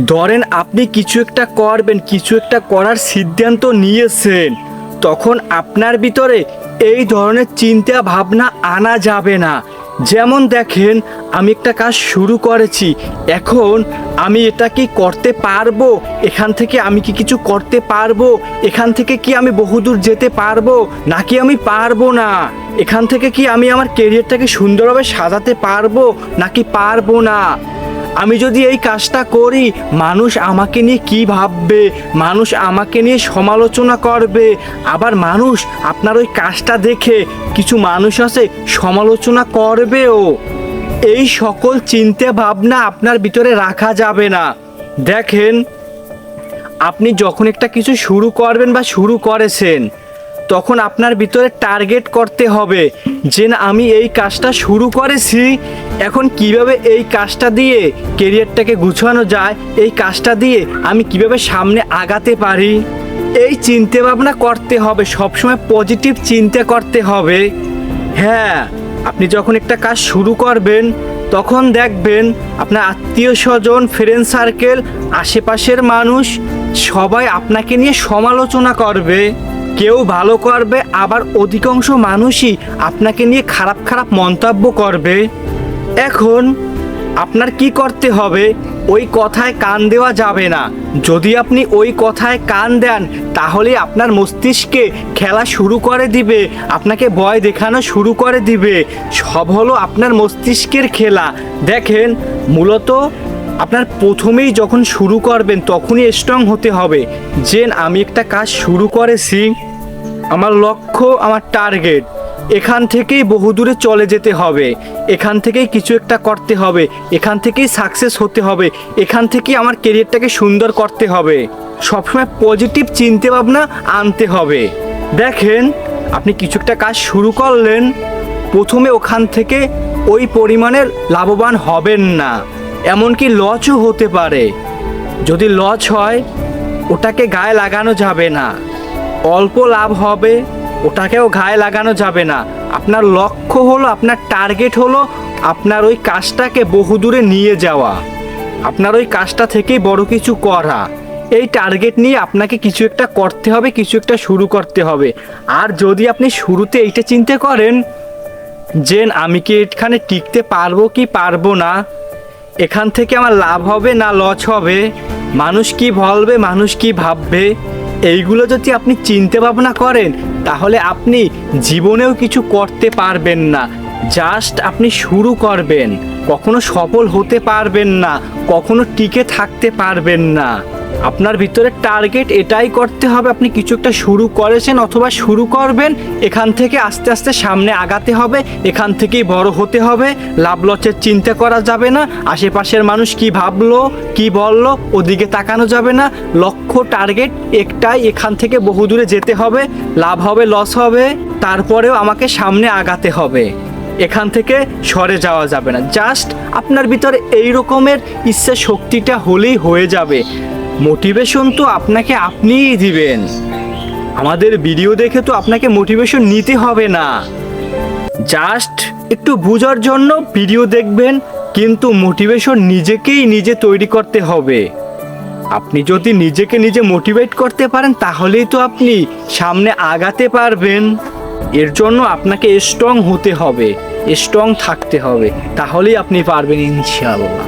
ধরেন আপনি কিছু একটা করবেন, কিছু একটা করার সিদ্ধান্ত নিয়েছেন, তখন আপনার ভিতরে এই ধরনের চিন্তা ভাবনা আনা যাবে না। যেমন দেখেন, আমি একটা কাজ শুরু করেছি, এখন আমি এটা কি করতে পারবো, এখান থেকে আমি কি কিছু করতে পারবো, এখান থেকে কি আমি বহুদূর যেতে পারবো নাকি আমি পারবো না, এখান থেকে কি আমি আমার কেরিয়ারটাকে সুন্দরভাবে সাজাতে পারবো নাকি পারবো না, আমি যদি এই কাজটা করি মানুষ আমাকে নিয়ে কি ভাববে, মানুষ আমাকে নিয়ে সমালোচনা করবে, আবার মানুষ আপনার ওই কাজটা দেখে কিছু মানুষ আছে সমালোচনা করবেও। এই সকল চিন্তা ভাবনা আপনার ভিতরে রাখা যাবে না। দেখেন, আপনি যখন একটা কিছু শুরু করবেন বা শুরু করেছেন, তখন আপনার ভিতরে টার্গেট করতে হবে যে না, আমি এই কাজটা শুরু করেছি, এখন কিভাবে এই কাজটা দিয়ে কেরিয়ারটাকে গুছানো যায়, এই কাজটা দিয়ে আমি কিভাবে সামনে আগাতে পারি, এই চিন্তা ভাবনা করতে হবে। সবসময় পজিটিভ চিন্তা করতে হবে। হ্যাঁ, আপনি যখন একটা কাজ শুরু করবেন তখন দেখবেন আপনার আত্মীয় স্বজন, ফ্রেন্ড সার্কেল, আশেপাশের মানুষ সবাই আপনাকে নিয়ে সমালোচনা করবে। কেউ ভালো করবে, আবার অধিকাংশ মানুষই আপনাকে নিয়ে খারাপ খারাপ মন্তব্য করবে। এখন আপনার কি করতে হবে, ওই কথায় কান দেওয়া যাবে না। যদি আপনি ওই কথায় কান দেন তাহলে আপনার মস্তিষ্কে খেলা শুরু করে দিবে, আপনাকে ভয় দেখানো শুরু করে দিবে। সব হলো আপনার মস্তিষ্কের খেলা। দেখেন, মূলত আপনার প্রথমেই যখন শুরু করবেন তখনই স্ট্রং হতে হবে যে আমি একটা কাজ শুরু করেছি, আমার লক্ষ্য, আমার টার্গেট, এখান থেকেই বহুদূরে চলে যেতে হবে, এখান থেকেই কিছু একটা করতে হবে, এখান থেকেই সাকসেস হতে হবে, এখান থেকেই আমার কেরিয়ারটাকে সুন্দর করতে হবে। সবসময় পজিটিভ চিন্তা ভাবনা আনতে হবে। দেখেন, আপনি কিছু একটা কাজ শুরু করলেন, প্রথমে ওখান থেকে ওই পরিমাণের লাভবান হবেন না, এমনকি লসও হতে পারে। যদি লস হয় ওটাকে গায়ে লাগানো যাবে না, অল্প লাভ হবে ওটাকেও গায়ে লাগানো যাবে না। আপনার লক্ষ্য হলো, আপনার টার্গেট হলো আপনার ওই কাজটাকে বহুদূরে নিয়ে যাওয়া, আপনার ওই কাজটা থেকেই বড় কিছু করা। এই টার্গেট নিয়ে আপনাকে কিছু একটা করতে হবে, কিছু একটা শুরু করতে হবে। আর যদি আপনি শুরুতে এইটা চিন্তা করেন যে আমি কি এখানে টিকতে পারবো কি পারবো না, এখান থেকে আমার লাভ হবে না লস হবে, মানুষ কি বলবে, মানুষ কি ভাববে, এইগুলো যদি আপনি চিন্তা ভাবনা করেন তাহলে আপনি জীবনেও কিছু করতে পারবেন না। জাস্ট আপনি শুরু করবেন, কখনো সফল হতে পারবেন না, কখনো টিকে থাকতে পারবেন না। আপনার ভিতরে টার্গেট এটাই করতে হবে, আপনি কিছু একটা শুরু করেছেন অথবা শুরু করবেন, এখান থেকে আস্তে আস্তে সামনে আগাতে হবে, এখান থেকেই বড় হতে হবে। লাভ লসের চিন্তা করা যাবে না, আশেপাশের মানুষ কি ভাবলো কি বললো ওদিকে তাকানো যাবে না। লক্ষ্য টার্গেট একটাই, এখান থেকে বহুদূরে যেতে হবে, লাভ হবে লস হবে, তারপরেও আমাকে সামনে আগাতে হবে, এখান থেকে সরে যাওয়া যাবে না। জাস্ট আপনার ভিতরে এই রকমের ইচ্ছা শক্তিটা হলেই হয়ে যাবে। মোটিভেশন তো আপনাকে আপনিই দিবেন, আমাদের ভিডিও দেখে তো আপনাকে মোটিভেশন নিতে হবে না। জাস্ট একটু বোঝার জন্য ভিডিও দেখবেন, কিন্তু মোটিভেশন নিজেকেই নিজে তৈরি করতে হবে। আপনি যদি নিজেকে নিজে মোটিভেট করতে পারেন তাহলেই তো আপনি সামনে আগাতে পারবেন। এর জন্য আপনাকে স্ট্রং হতে হবে, স্ট্রং থাকতে হবে, তাহলেই আপনি পারবেন ইনশাআল্লাহ।